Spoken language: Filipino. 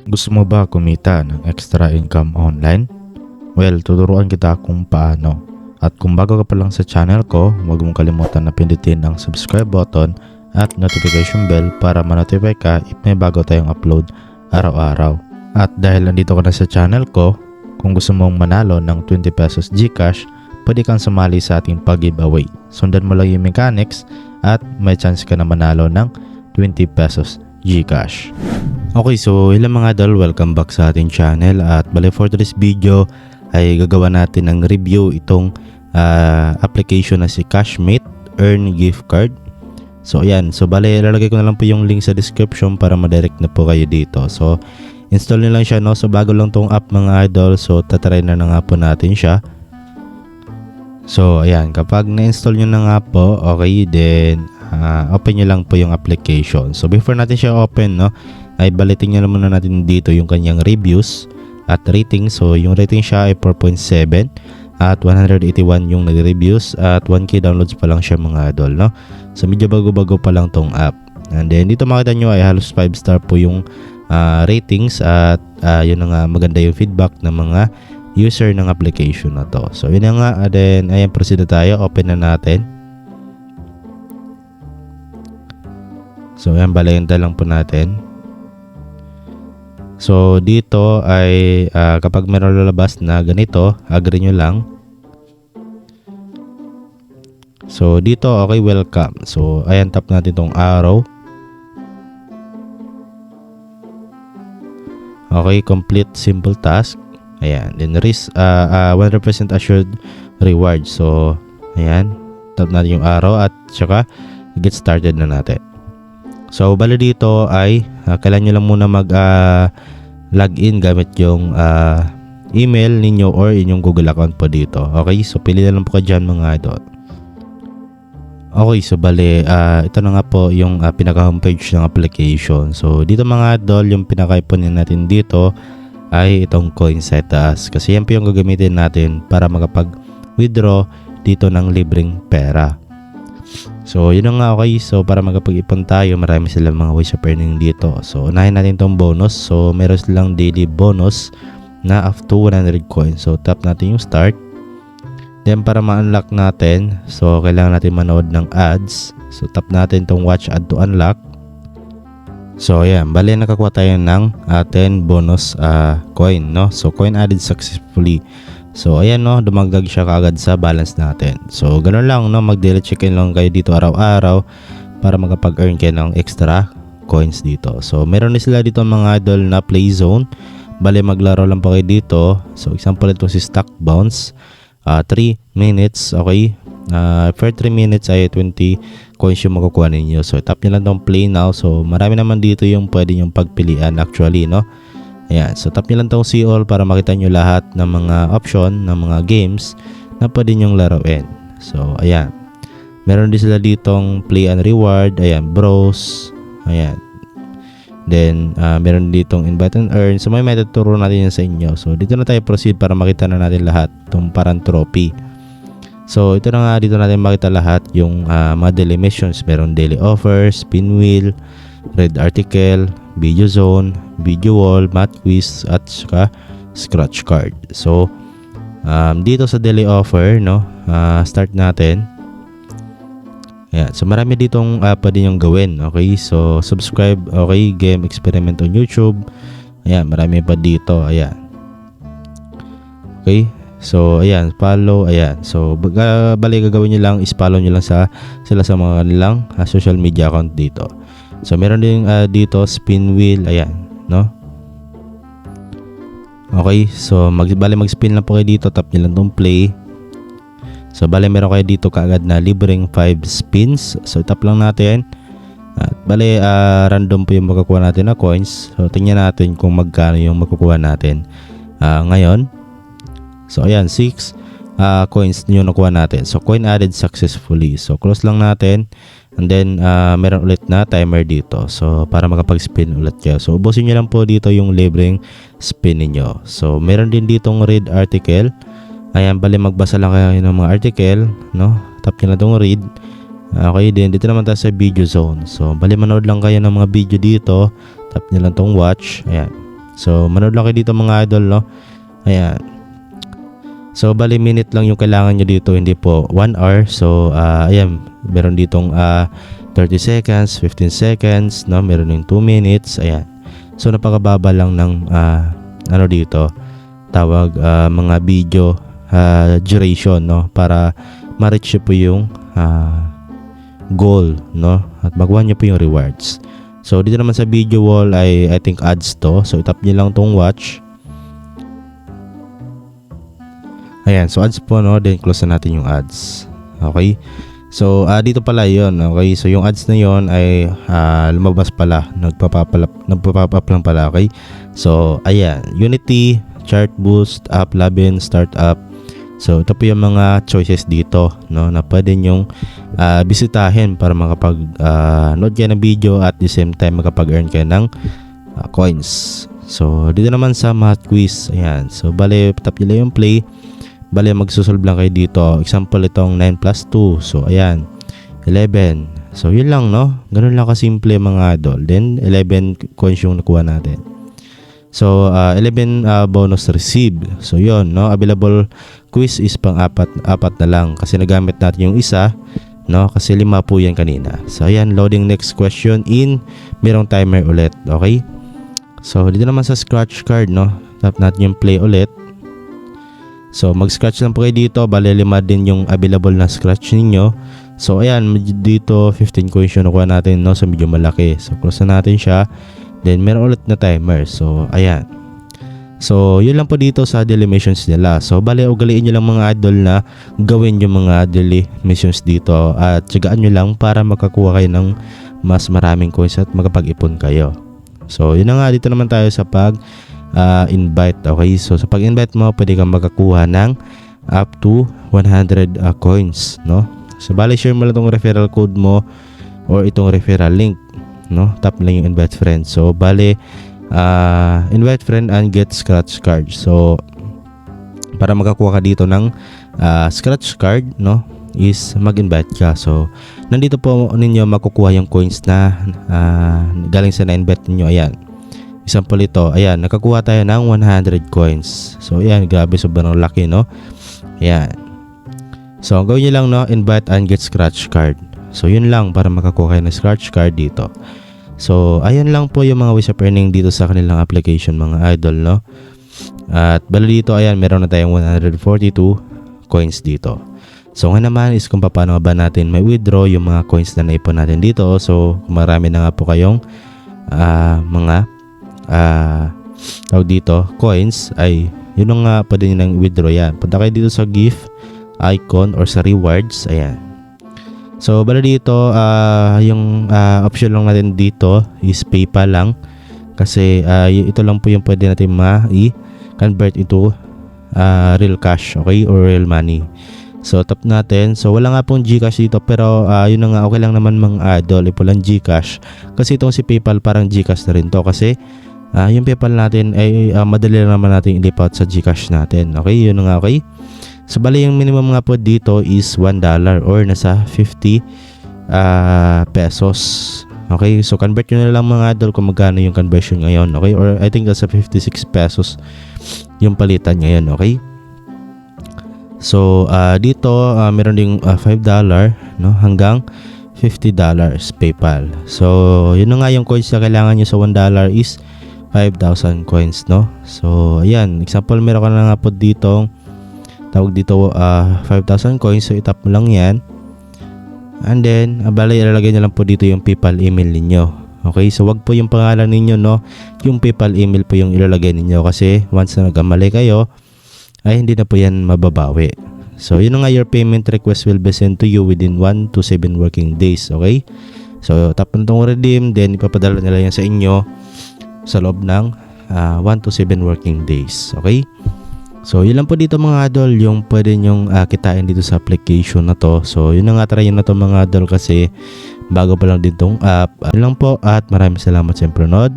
Gusto mo ba kumita ng extra income online? Well, tuturuan kita kung paano. At kung bago ka pa lang sa channel ko, huwag mong kalimutan na pindutin ang subscribe button at notification bell para ma-notify ka if may bago tayong upload araw-araw. At dahil nandito ka na sa channel ko, kung gusto mong manalo ng 20 pesos GCash, pwede kang sumali sa ating pag-giveaway. Sundan mo lang yung mechanics at may chance ka na manalo ng 20 pesos GCash. Okay, so hello mga idol, welcome back sa ating channel at bali for today's video ay gagawa natin ng review itong application na si Cashmate Earn Gift Card. So ayan, so bali ilalagay ko na lang po yung link sa description para ma-direct na po kayo dito. So install nyo lang siya, no? So bago lang tong app mga idol, so tatry na nga po natin siya. So ayan, kapag na-install nyo na nga po, okay, then open nyo lang po yung application. So before natin siya open, no, ay balitin nyo muna natin dito yung kanyang reviews at rating. So yung rating siya ay 4.7 at 181 yung nag-reviews at 1k downloads pa lang siya mga idol, no. So medyo bago-bago pa lang tong app. And then dito makita nyo ay halos 5 star po yung ratings at yun nga, maganda yung feedback ng mga user ng application na to. So yun nga, and then ayan, proceed na tayo, open na natin. So ayan, balayanda lang po natin. So dito ay kapag meron lalabas na ganito, agree nyo lang. So dito, okay, welcome. So ayan, tap natin tong arrow. Okay, complete simple task. Ayan, then risk 100% assured reward. So ayan, tap natin yung arrow at saka get started na natin. So bali dito ay kailangan nyo lang muna mag login gamit yung email ninyo or inyong Google account po dito. Okay, so pili na lang po kayo dyan mga idol. Okay, so bali ito na nga po yung pinaka homepage ng application. So dito mga idol, yung pinaka-ipunin natin dito ay itong coin sa taas, kasi yan po yung gagamitin natin para makapag-withdraw dito ng libreng pera. So yun nga, okay. So para magpag-ipon tayo, marami silang mga ways of earning dito. So unahin natin tong bonus. So meron silang daily bonus na up to 100 coins. So tap natin yung start. Then para ma-unlock natin, so kailangan natin manood ng ads. So tap natin tong watch ad to unlock. So ayan, bali nakakuha tayo ng 10 bonus coin, no? So coin added successfully. So ayan, no, dumagdag siya kaagad sa balance natin. So ganoon lang, no, mag-daily check-in lang kayo dito araw-araw para makapag-earn kayo ng extra coins dito. So meron na sila dito mga idol na play zone. Bale maglaro lang po kayo dito. So example ito si Stock Bounce, 3 minutes, okay. Per 3 minutes ay 20 coins yung makukuha ninyo. So tap nyo lang tong play now. So marami naman dito yung pwede yung pagpilian actually, no. Ayan, so tap nyo lang itong see all para makita nyo lahat ng mga option ng mga games na pwede nyong laruin. So ayan, meron din sila ditong play and reward. Ayan, browse. Ayan, then meron ditong invite and earn. So may metuturo natin yan sa inyo. So dito na tayo proceed para makita na natin lahat itong parang trophy. So ito na nga, dito natin makita lahat yung mga daily missions. Meron daily offers, spin wheel, read article, video zone, video wall, math quiz at saka scratch card. So dito sa daily offer, no, start natin. Ayan, so marami ditong pwede nyong gawin. Okay, so subscribe, okay, game experiment on YouTube. Ayan, marami pa dito. Ayan, okay. So ayan, follow. Ayan, so bali gagawin nyo lang is follow nyo lang sila sa mga kanilang social media account dito. So meron din dito spin wheel. Ayan, no. Okay, so mag-spin lang po kayo dito. Tap nyo lang tong play. So bali meron kayo dito kaagad na libreng 5 spins. So tap lang natin. At bali random po yung makukuha natin na coins. So tingnan natin kung magkano yung makukuha natin ngayon. So ayan, 6 coins nyo nakuha natin. So coin added successfully. So close lang natin. And then meron ulit na timer dito. So para makapag-spin ulit kayo. So ubusin nyo lang po dito yung libreng spin niyo. So meron din ditong read article. Ayan, bali magbasa lang kayo ng mga article, no? Tap nyo na itong read. Okay, din dito naman tayo sa video zone. So bali manood lang kayo ng mga video dito. Tap nyo lang itong watch. Ayan. So, manood lang kayo dito mga idol, no? Ayan. So, bali minute lang yung kailangan nyo dito, hindi po 1 hour. So, ayan, meron ditong 30 seconds, 15 seconds, no? Meron yung 2 minutes, ayan. So, napakababa lang ng ano dito, tawag mga video duration, no? Para ma-reach nyo po yung goal, no? At makuha nyo po yung rewards. So, dito naman sa video wall ay I think ads to. So, itap nyo lang tong watch. Ayan, so ads po, no? Then close na natin yung ads. Okay? So, dito pala yon. Okay? So, yung ads na yon ay lumabas pala. Nagpa-pop up lang pala. Okay? So, ayan. Unity, Chart Boost, App Labin, Startup. So, ito po yung mga choices dito, no? Na pwede nyong bisitahin para makapag-load kayo ng video at the same time makapag-earn kayo ng coins. So, dito naman sa math quiz. Ayan. So, bale, tap nyo lang yung play. Bale, magsusolve lang kayo dito. Example, itong 9 plus 2. So, ayan. 11. So, yun lang, no? Ganun lang kasimple mga idol. Then, 11 coins yung nakuha natin. So, 11 bonus received. So, yun, no? Available quiz is pang apat na lang. Kasi nagamit natin yung isa, no? Kasi 5 po yan kanina. So, ayan. Loading next question in. Merong timer ulit. Okay? So, dito naman sa scratch card, no? Tap natin yung play ulit. So, mag-scratch lang po kayo dito. Bale, 5 din yung available na scratch ninyo. So, ayan. Dito, 15 coins yung nakuha natin, no? So, medyo malaki. So, close na natin siya. Then, meron ulit na timer. So, ayan. So, yun lang po dito sa daily missions nila. So, bale, ugaliin nyo lang mga idol na gawin yung mga daily missions dito. At tsagaan nyo lang para makakuha kayo ng mas maraming coins at makapag-ipon kayo. So, yun na nga. Dito naman tayo sa invite. Okay, so sa pag-invite mo, pwede kang makakuha ng up to 100 coins, no? So, bali, share mo lang itong referral code mo or itong referral link, no? Tap lang yung invite friend. So, bali, invite friend and get scratch card. So, para makakuha ka dito ng scratch card, no, is mag-invite ka. So, nandito po ninyo makukuha yung coins na galing sa na-invite ninyo. Ayan. Example ito, ayan, nakakuha tayo ng 100 coins. So, ayan, grabe, sobrang laki, no? Ayan. So, gawin nyo lang, no, invite and get scratch card. So, yun lang para makakuha kayo ng scratch card dito. So, ayun lang po yung mga ways of earning dito sa kanilang application, mga idol, no? At bali dito, ayan, meron na tayong 142 coins dito. So, nga naman is kung paano ba natin may withdraw yung mga coins na naipon natin dito. So, kung marami na nga po kayong mga tawag dito, coins, ay yun nga pwede nyo nang withdraw yan. Punta kayo dito sa gift icon or sa rewards, ayan. So, bala dito, yung option lang natin dito is PayPal lang. Kasi ito lang po yung pwede natin ma-convert into real cash, okay, or real money. So, tap natin. So, wala nga pong GCash dito, pero yun na nga, okay lang naman mga idol, ipo lang GCash. Kasi itong si PayPal parang GCash na rin to. Kasi yung PayPal natin ay madali lang naman natin ilipat sa GCash natin. Okay, yun na nga, okay. So, bali yung minimum nga po dito is $1 or nasa 50 pesos. Okay, so convert nyo na lang mga idol kung magkano yung conversion ngayon. Okay, or I think nasa 56 pesos yung palitan ngayon. Okay. So, dito meron ding $5, no, hanggang $50 PayPal. So, yun na nga yung coins na kailangan nyo sa $1 is 5,000 coins, no. So, ayan, example, meron ka na nga po dito, tawag dito 5,000 coins. So, itap mo lang yan. And then, bali, ilalagay nyo lang po dito yung PayPal email ninyo. Okay, so wag po yung pangalan ninyo, no. Yung PayPal email po yung ilalagay ninyo kasi once na nagkamali kayo, ay hindi na po yan mababawi. So, yun na nga, your payment request will be sent to you within 1 to 7 working days. Okay? So, tap na itong redeem, then ipapadala nila yan sa inyo sa loob ng 1 to 7 working days. Okay? So, yun lang po dito mga idol, yung pwede nyong kitain dito sa application na to. So, yun na nga, try na to mga idol kasi bago pa lang din tong app. Yun lang po at maraming salamat sa panonood.